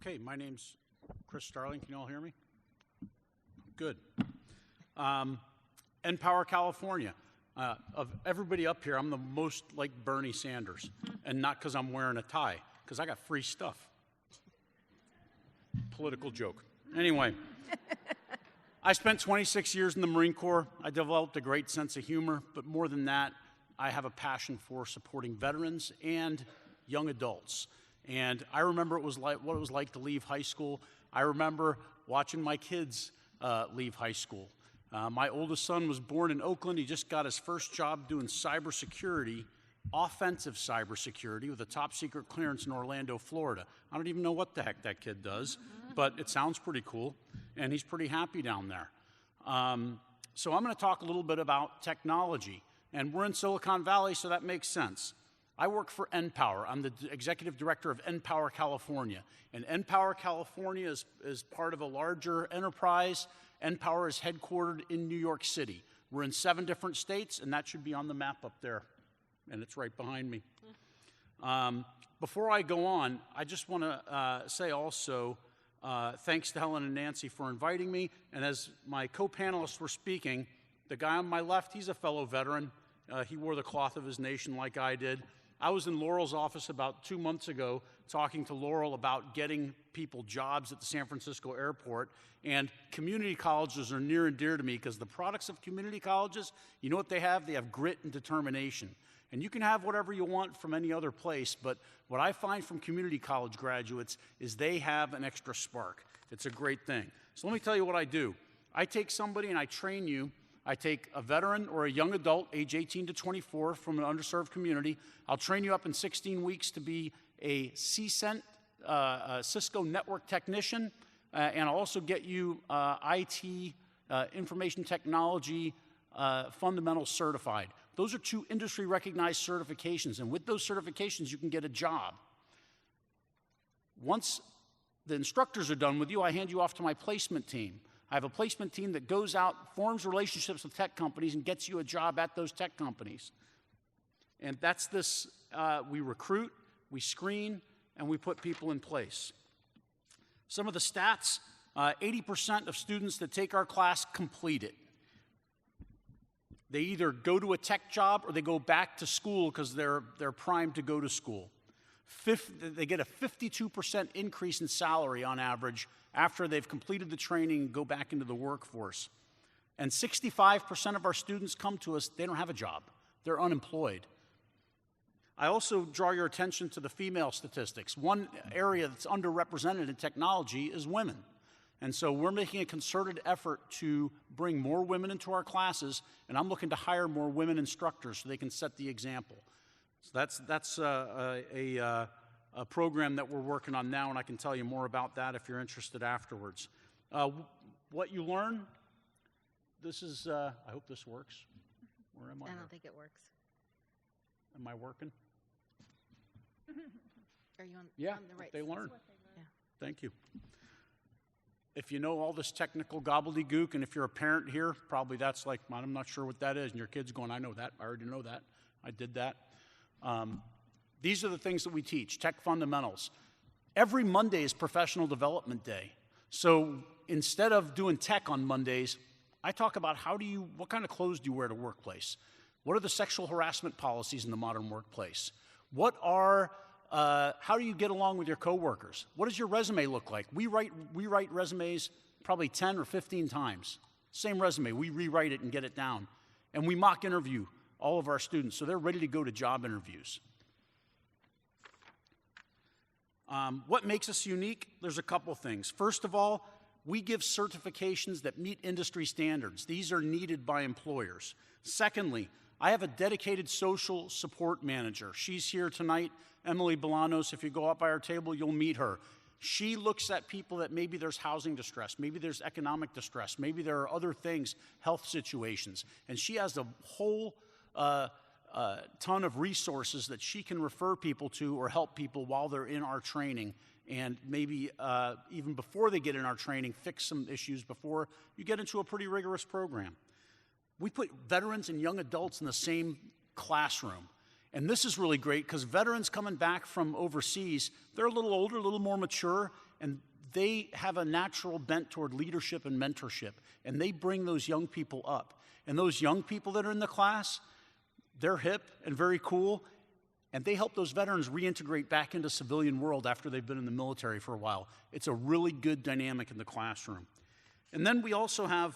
Okay, my name's Chris Starling. Can you all hear me? Good. NPower, California. Of everybody up here, I'm the most like Bernie Sanders. And not because I'm wearing a tie, because I got free stuff. Political joke. Anyway, I spent 26 years in the Marine Corps. I developed a great sense of humor, but more than that, I have a passion for supporting veterans and young adults. And I remember what it was like to leave high school. I remember watching my kids leave high school. My oldest son was born in Oakland. He just got his first job doing cybersecurity, offensive cybersecurity, with a top secret clearance in Orlando, Florida. I don't even know what the heck that kid does, but it sounds pretty cool, and he's pretty happy down there. So I'm going to talk a little bit about technology, and we're in Silicon Valley, so that makes sense. I work for NPower. I'm the executive director of NPower, California. And NPower, California is part of a larger enterprise. NPower is headquartered in New York City. We're in 7 different states, and that should be on the map up there. And it's right behind me. Before I go on, I just want to say also thanks to Helen and Nancy for inviting me. And as my co-panelists were speaking, the guy on my left, he's a fellow veteran. He wore the cloth of his nation like I did. I was in Laurel's office about 2 months ago talking to Laurel about getting people jobs at the San Francisco airport. And community colleges are near and dear to me because the products of community colleges, you know what they have? They have grit and determination. And you can have whatever you want from any other place, but what I find from community college graduates is they have an extra spark. It's a great thing. So let me tell you what I do. I take somebody and I train you. I take a veteran or a young adult, age 18 to 24, from an underserved community. I'll train you up in 16 weeks to be a CCENT, Cisco network technician, and I'll also get you IT, information technology, fundamentals certified. Those are 2 industry-recognized certifications, and with those certifications, you can get a job. Once the instructors are done with you, I hand you off to my placement team. I have a placement team that goes out, forms relationships with tech companies, and gets you a job at those tech companies. And that's this, we recruit, we screen, and we put people in place. Some of the stats, 80% of students that take our class complete it. They either go to a tech job or they go back to school because they're primed to go to school. They get a 52% increase in salary on average after they've completed the training and go back into the workforce. And 65% of our students come to us, they don't have a job. They're unemployed. I also draw your attention to the female statistics. One area that's underrepresented in technology is women. And so we're making a concerted effort to bring more women into our classes, and I'm looking to hire more women instructors so they can set the example. So that's a program that we're working on now, and I can tell you more about that if you're interested afterwards. What you learn, this is, I hope this works. Where am I? I don't think it works. Am I working? Are you on, Yeah, on the right? they learn. Yeah. Thank you. If you know all this technical gobbledygook, and if you're a parent here, probably that's like, I'm not sure what that is, and your kid's going, I know that, I already know that, I did that. These are the things that we teach, tech fundamentals. Every Monday is professional development day. So instead of doing tech on Mondays, I talk about what kind of clothes do you wear to workplace? What are the sexual harassment policies in the modern workplace? How do you get along with your coworkers? What does your resume look like? We write resumes probably 10 or 15 times. Same resume, we rewrite it and get it down. And we mock interview all of our students, so they're ready to go to job interviews. What makes us unique? There's a couple things. First of all, we give certifications that meet industry standards. These are needed by employers. Secondly, I have a dedicated social support manager. She's here tonight, Emily Bolanos. If you go up by our table, you'll meet her. She looks at people that maybe there's housing distress, maybe there's economic distress, maybe there are other things, health situations, and she has a whole ton of resources that she can refer people to or help people while they're in our training, and maybe even before they get in our training, fix some issues before you get into a pretty rigorous program. We put veterans and young adults in the same classroom, And this is really great because veterans coming back from overseas, they're a little older, a little more mature, and they have a natural bent toward leadership and mentorship. And they bring those young people up. And those young people that are in the class, they're hip and very cool, and they help those veterans reintegrate back into civilian world after they've been in the military for a while. It's a really good dynamic in the classroom. And then we also have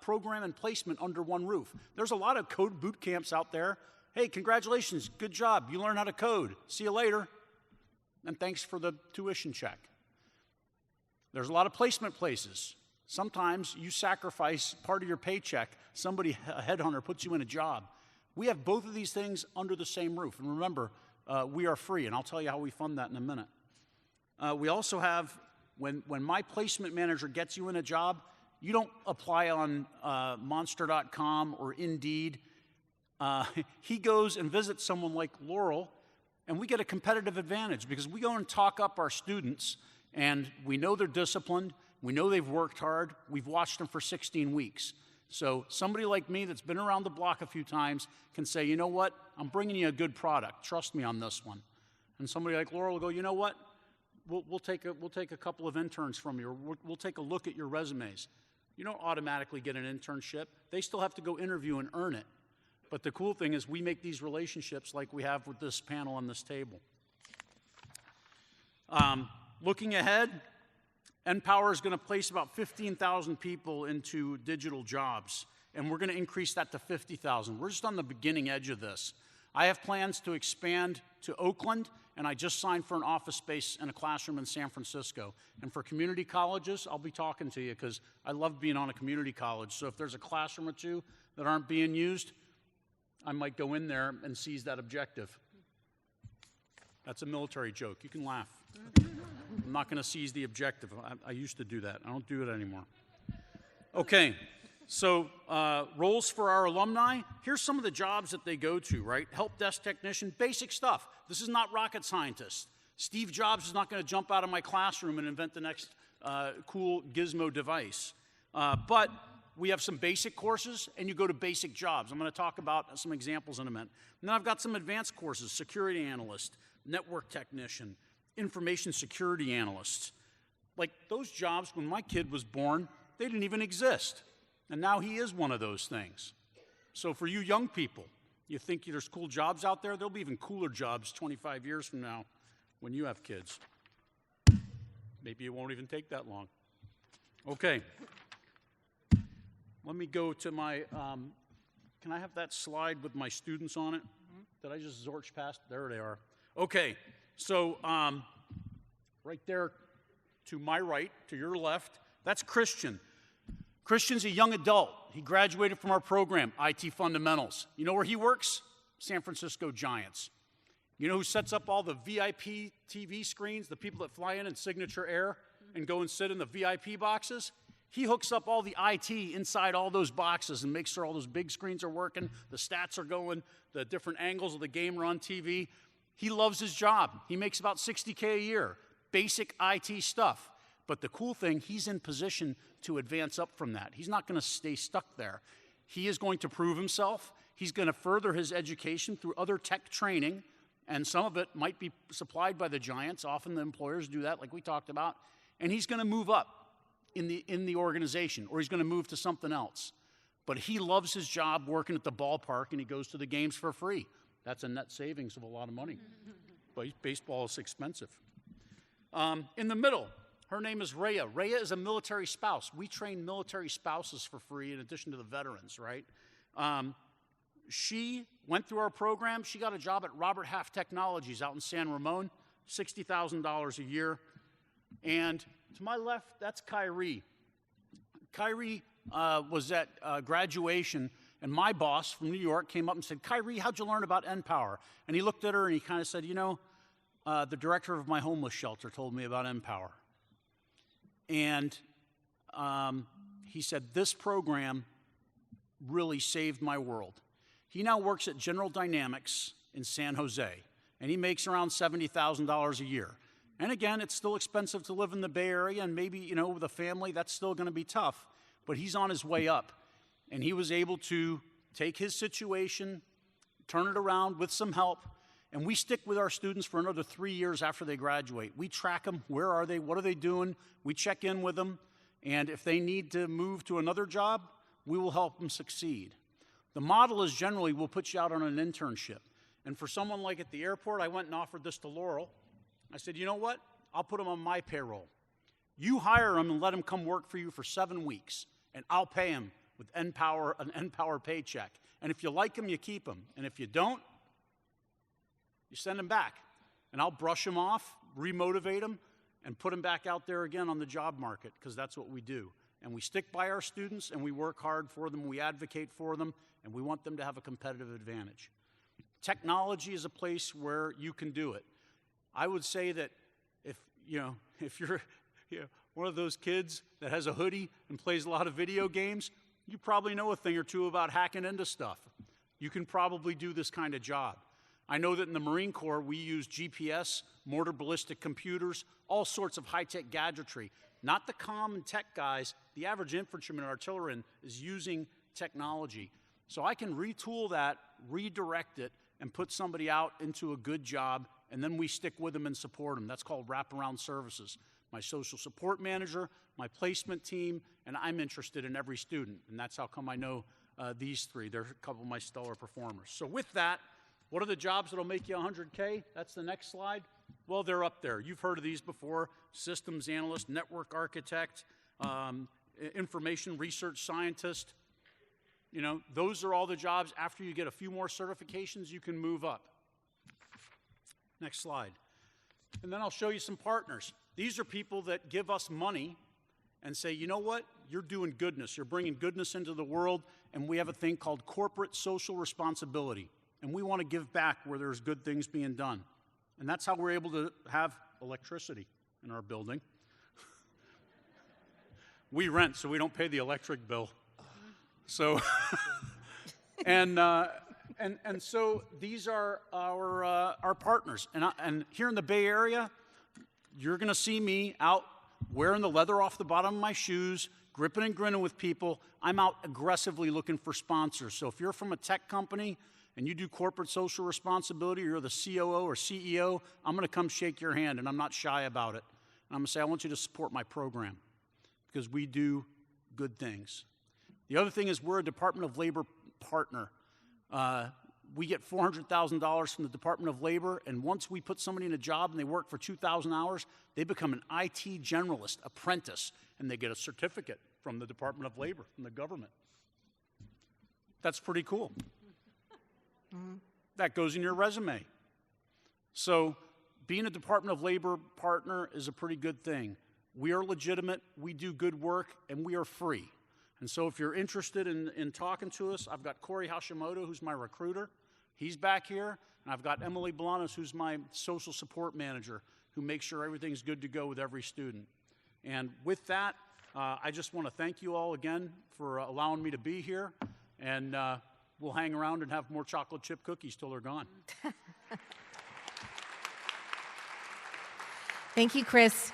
program and placement under one roof. There's a lot of code boot camps out there. Hey, congratulations, good job. You learned how to code. See you later. And thanks for the tuition check. There's a lot of placement places. Sometimes you sacrifice part of your paycheck. Somebody, a headhunter, puts you in a job. We have both of these things under the same roof. And remember, we are free, and I'll tell you how we fund that in a minute. We also have, when my placement manager gets you in a job, you don't apply on Monster.com or Indeed. He goes and visits someone like Laurel, and we get a competitive advantage because we go and talk up our students, and we know they're disciplined. We know they've worked hard. We've watched them for 16 weeks. So somebody like me that's been around the block a few times can say, you know what, I'm bringing you a good product. Trust me on this one. And somebody like Laurel will go, you know what, we'll take a couple of interns from you, or we'll take a look at your resumes. You don't automatically get an internship. They still have to go interview and earn it. But the cool thing is we make these relationships like we have with this panel on this table. Looking ahead, NPower is going to place about 15,000 people into digital jobs, and we're going to increase that to 50,000. We're just on the beginning edge of this. I have plans to expand to Oakland, and I just signed for an office space and a classroom in San Francisco. And for community colleges, I'll be talking to you because I love being on a community college. So if there's a classroom or two that aren't being used, I might go in there and seize that objective. That's a military joke. You can laugh. I'm not going to seize the objective. I used to do that. I don't do it anymore. Okay, so roles for our alumni. Here's some of the jobs that they go to, right? Help desk technician, basic stuff. This is not rocket scientist. Steve Jobs is not going to jump out of my classroom and invent the next cool gizmo device. But we have some basic courses, and you go to basic jobs. I'm going to talk about some examples in a minute. And then I've got some advanced courses, security analyst, network technician, information security analysts. Like those jobs, when my kid was born, they didn't even exist. And now he is one of those things. So for you young people, you think there's cool jobs out there? There'll be even cooler jobs 25 years from now when you have kids. Maybe it won't even take that long. Okay. Let me go to my, can I have that slide with my students on it? Did I just zorch past? There they are. Okay, so right there to my right, to your left, that's Christian. Christian's a young adult. He graduated from our program, IT Fundamentals. You know where he works? San Francisco Giants. You know who sets up all the VIP TV screens, the people that fly in Signature Air and go and sit in the VIP boxes? He hooks up all the IT inside all those boxes and makes sure all those big screens are working, the stats are going, the different angles of the game are on TV. He loves his job. He makes about $60K a year, basic IT stuff. But the cool thing, he's in position to advance up from that. He's not going to stay stuck there. He is going to prove himself. He's going to further his education through other tech training, and some of it might be supplied by the Giants. Often the employers do that, like we talked about. And he's going to move up in the organization, or he's going to move to something else. But he loves his job working at the ballpark, and he goes to the games for free. That's a net savings of a lot of money. But baseball is expensive. In the middle, her name is Rhea. Rhea is a military spouse. We train military spouses for free in addition to the veterans, right? She went through our program. She got a job at Robert Half Technologies out in San Ramon, $60,000 a year. And to my left, that's Kyrie. Kyrie was at graduation, and my boss from New York came up and said, Kyrie, how'd you learn about NPower? And he looked at her and he kind of said, you know, the director of my homeless shelter told me about NPower. And he said, this program really saved my world. He now works at General Dynamics in San Jose, and he makes around $70,000 a year. And again, it's still expensive to live in the Bay Area, and maybe, you know, with a family, that's still going to be tough. But he's on his way up, and he was able to take his situation, turn it around with some help, And we stick with our students for another 3 years after they graduate. We track them. Where are they? What are they doing? We check in with them. And if they need to move to another job, we will help them succeed. The model is generally we'll put you out on an internship. And for someone like at the airport, I went and offered this to Laurel. I said, you know what? I'll put them on my payroll. You hire them and let them come work for you for 7 weeks, and I'll pay them with an NPower paycheck. And if you like them, you keep them. And if you don't, you send them back. And I'll brush them off, remotivate them, and put them back out there again on the job market, because that's what we do. And we stick by our students, and we work hard for them, we advocate for them, and we want them to have a competitive advantage. Technology is a place where you can do it. I would say that if you're one of those kids that has a hoodie and plays a lot of video games, you probably know a thing or two about hacking into stuff. You can probably do this kind of job. I know that in the Marine Corps, we use GPS, mortar ballistic computers, all sorts of high-tech gadgetry. Not the common tech guys. The average infantryman or artilleryman is using technology. So I can retool that, redirect it, and put somebody out into a good job, and then we stick with them and support them. That's called wraparound services. My social support manager, my placement team, and I'm interested in every student. And that's how come I know these three. They're a couple of my stellar performers. So with that, what are the jobs that'll make you 100K? That's the next slide. Well, they're up there. You've heard of these before: systems analyst, network architect, information research scientist. You know, those are all the jobs. After you get a few more certifications, you can move up. Next slide. And then I'll show you some partners. These are people that give us money and say, you know what, you're doing goodness. You're bringing goodness into the world, and we have a thing called corporate social responsibility. And we want to give back where there's good things being done. And that's how we're able to have electricity in our building. We rent, so we don't pay the electric bill. So, and so these are our partners. And here in the Bay Area, you're going to see me out wearing the leather off the bottom of my shoes, gripping and grinning with people. I'm out aggressively looking for sponsors. So if you're from a tech company and you do corporate social responsibility, or you're the COO or CEO, I'm going to come shake your hand, and I'm not shy about it. And I'm going to say, I want you to support my program, because we do good things. The other thing is we're a Department of Labor partner. We get $400,000 from the Department of Labor, and once we put somebody in a job and they work for 2,000 hours, they become an IT generalist, apprentice, and they get a certificate from the Department of Labor, from the government. That's pretty cool. That goes in your resume. So being a Department of Labor partner is a pretty good thing. We are legitimate, we do good work, and we are free. And so if you're interested in talking to us, I've got Corey Hashimoto, who's my recruiter. He's back here. And I've got Emily Blanas, who's my social support manager, who makes sure everything's good to go with every student. And with that, I just want to thank you all again for allowing me to be here. And we'll hang around and have more chocolate chip cookies till they're gone. Thank you, Chris.